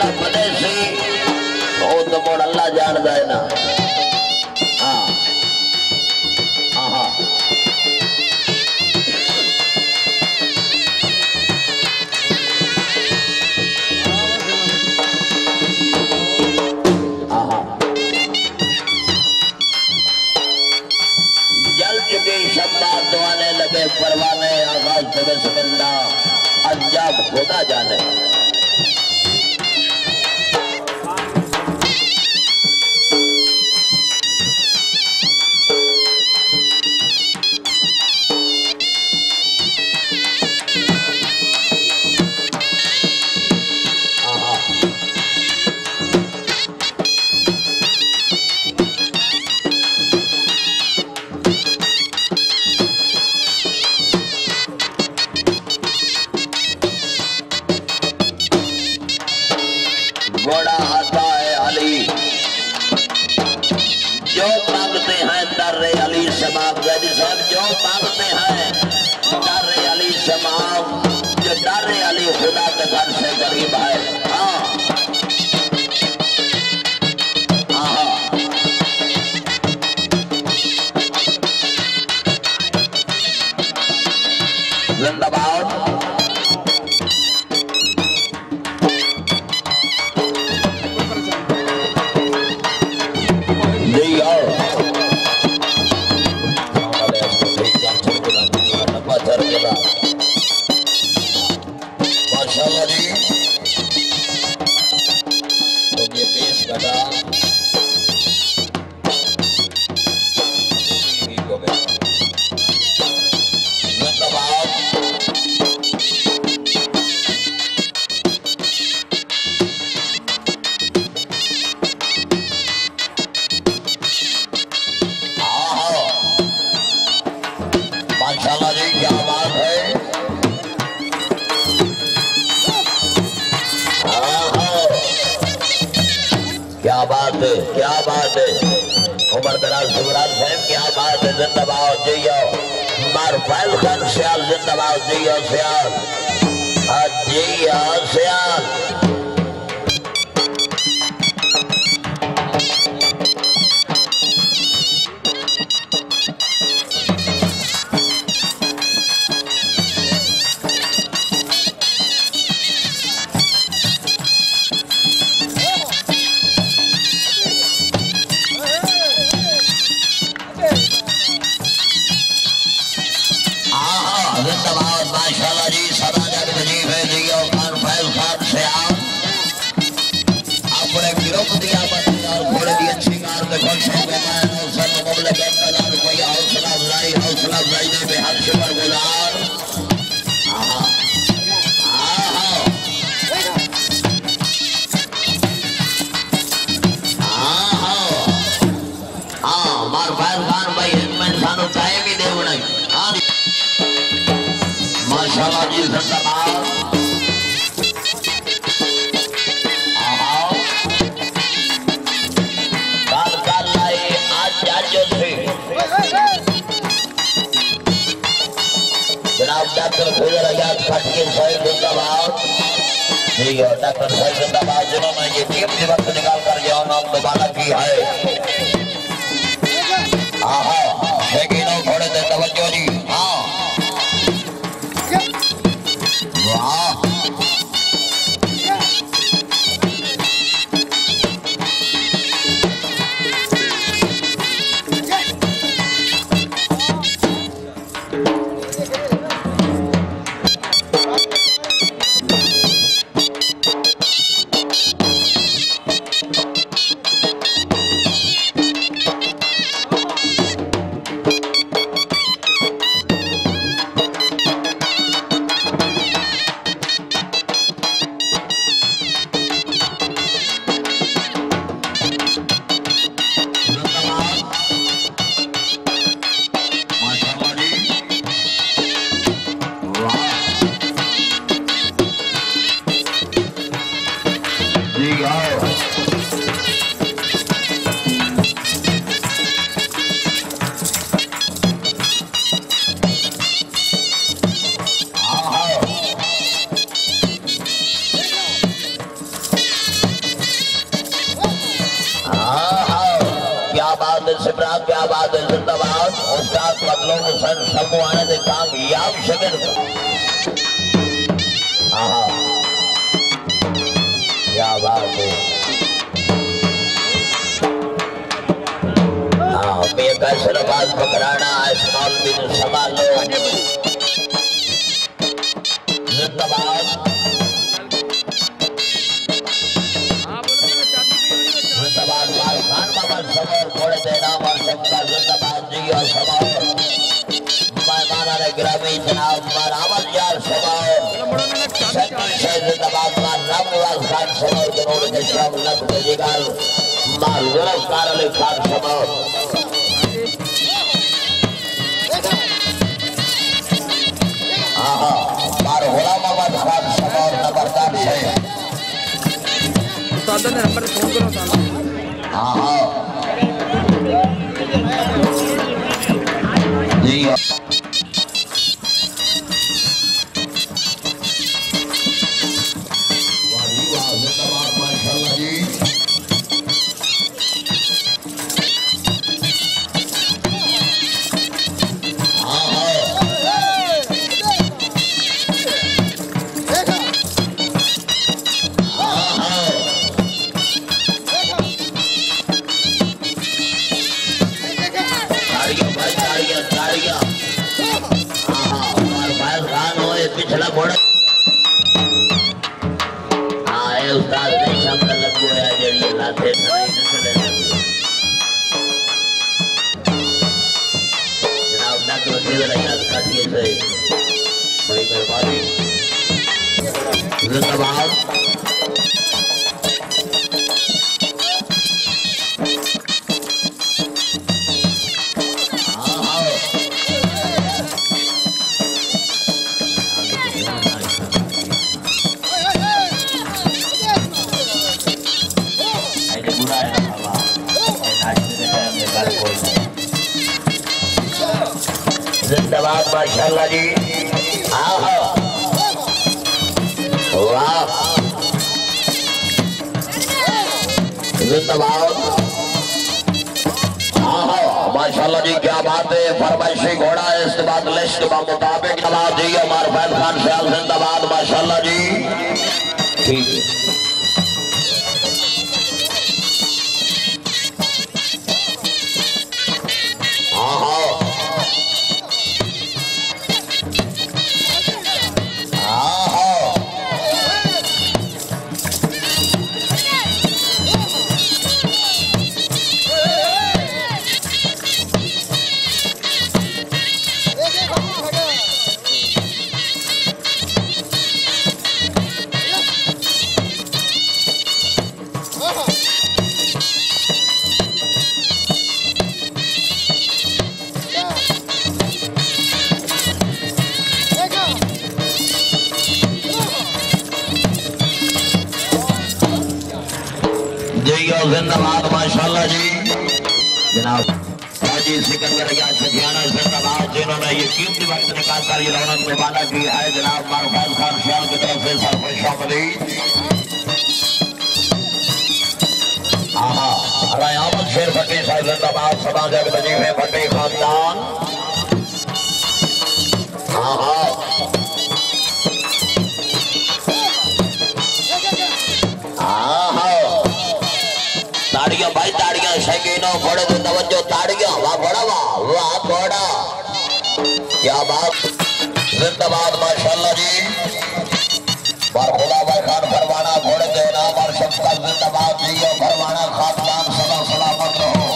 बड़ा बने सी तो मोड़ अल्लाह जान है ना। हाँ हाँ हाँ दुआने लगे परवाने आगाज दिवस बंदा अंजाम खुदा जाने। घोड़ा आता है अली जो मांगते हैं दर्रे अली शमाम। गैदी साहब जो मांगते हैं दर्रे अली शमाम जो दर्रे अली खुदा के घर से करीब है। हाँ हाँ जिंदाबाद माशाल्लाह जी। तो ये बेस घटा माशाल्लाह जी क्या बात है। क्या बात है क्या बात है उमर दराज सुबरान साहब क्या बात है। जिंदाबाद जियो मार फैल खान सियाल जिंदाबाद जियो सियाल जियो सियाल। जिंदाबाद माशाल्लाह जी सदाजत वजीब है जियो खान फैल खान से अपने गिरोह दिया और घोड़े की अच्छी कार में खुश हो गए। मैं सब मुकाबले के अंदर कोई हौसला अफजाई ने बेहद शुक्र गुजार। हाँ मार फैल खान भाई इनमें सानू टाइम ही दे बनाई। माशाल्लाह जी जिंदाबाद। काल काल लाई आज जाजो थे जनाब डॉक्टर खुजर आजाद फटके साहिब जिंदाबाद। ठीक है डॉक्टर साहिब जिंदाबाद जिन्होंने ये कीमती वक्त निकाल कर यह नाम दोबारा की है। लेकिन घोड़े से तवज्जो जी। हाँ वाह सिमरा क्या बात है जिंदाबाद उस्ताद बदलो हुसैन समूह आने दे कामयाब शिविर हाँ क्या बात है हाँ मैं कैसे नमाज पकड़ाना इस्माल भी तो संभालो जिंदाबाद खान मोहम्मद समर थोड़े देना और सबका जिंदाबाद जी और समर मेहमाना ने ग्रामी जनाब मरामद यार समर सच्ची से जिंदाबाद मार रामनिवास खान समर करोड़ के शब लग बजीगाल मार गिरफ्तार अली खान समर मार गुलाम मोहम्मद खान समर नंबरदार से उस्ताद ने नंबर फोन करो जी पिछला घोड़ा हाँ ये उस्ताद ने शब्द लगो है जड़िए लाते जनाब डॉक्टर सीधे याद काटिए से बड़ी मेहरबानी जिंदाबाद जिंदाबाद माशाल्लाह जी हाँ वाह जिंदाबाद हाँ माशाल्लाह जी क्या बात है फरमाइशी घोड़ा है इसके बाद लिस्ट के मुताबिक नवाज जी हमारे फैज खान सयाल जिंदाबाद माशाल्लाह जी ठीक है जिंदाबाद माशाल्लाह जी जनाब हाजी सिकंदर या सफियाना जिंदाबाद जिन्होंने ये कीमती वक्त निकाल कर ये रौनक रवाना की है जनाब मारूफ खान सयाल की तरफ से सर खुशआमदी रयामत शेर भट्टी साहब जिंदाबाद समाज वजीफे भट्टी खानदान ताड़ियां भाई ताड़ियां शकीनो घोड़े को तवज्जो ताड़ियां वाह घोड़ा वाह घोड़ा क्या बात जिंदाबाद माशाल्लाह जी खुदा भाई खान फरमाना घोड़े के नाम और सबका जिंदाबाद जी फरमाना खानदान सदा सलामत रहो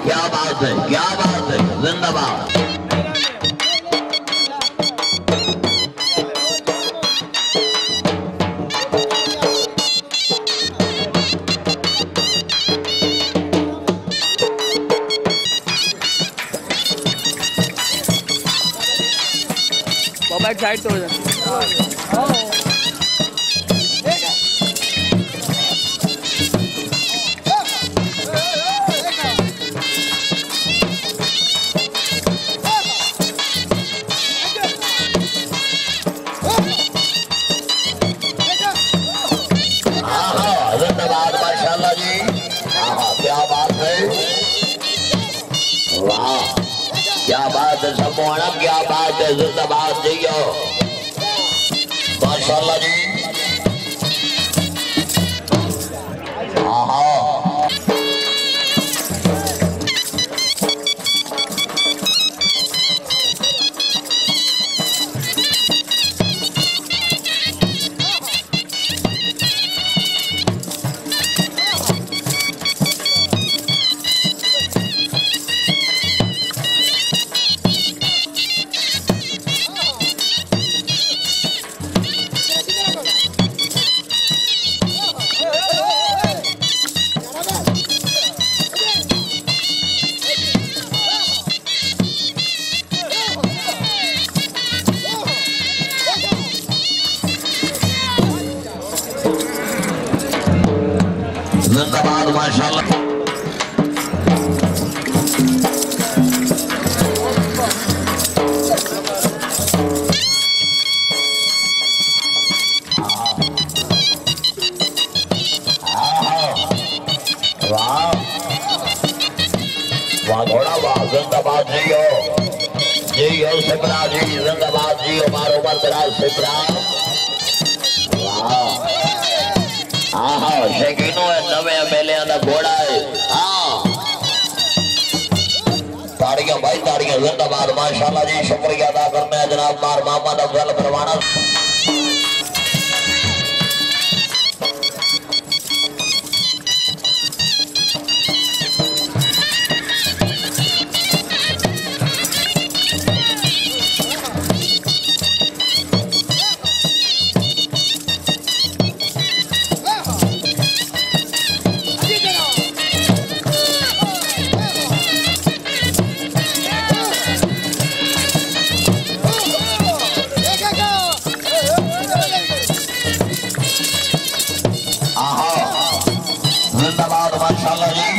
क्या बात है जिंदाबाद बैक साइड तो हो जाए। जिंदाबाद माशाल्लाह जी। क्या बात है, वाह क्या बात है सम्मोहना, क्या बात है, जिंदाबाद जियो माशाल्लाह जी। जिंदाबाद माशाल्लाह। वाह वाह घोड़ा वाह, जिंदाबाद जियो जियो सिमरा जी, जिंदाबाद जियो मारो बरदराज सिमरा। वाह हाँ शकीनो है, नवे मेले का घोड़ा है। हाँ ताड़ियां भाई ताड़ियां, जिंदाबाद माशाल्लाह जी। शुक्रिया अदा करते हैं जनाब मार मोहम्मद अफजल परवाना। जिंदाबाद माशाल्लाह जी।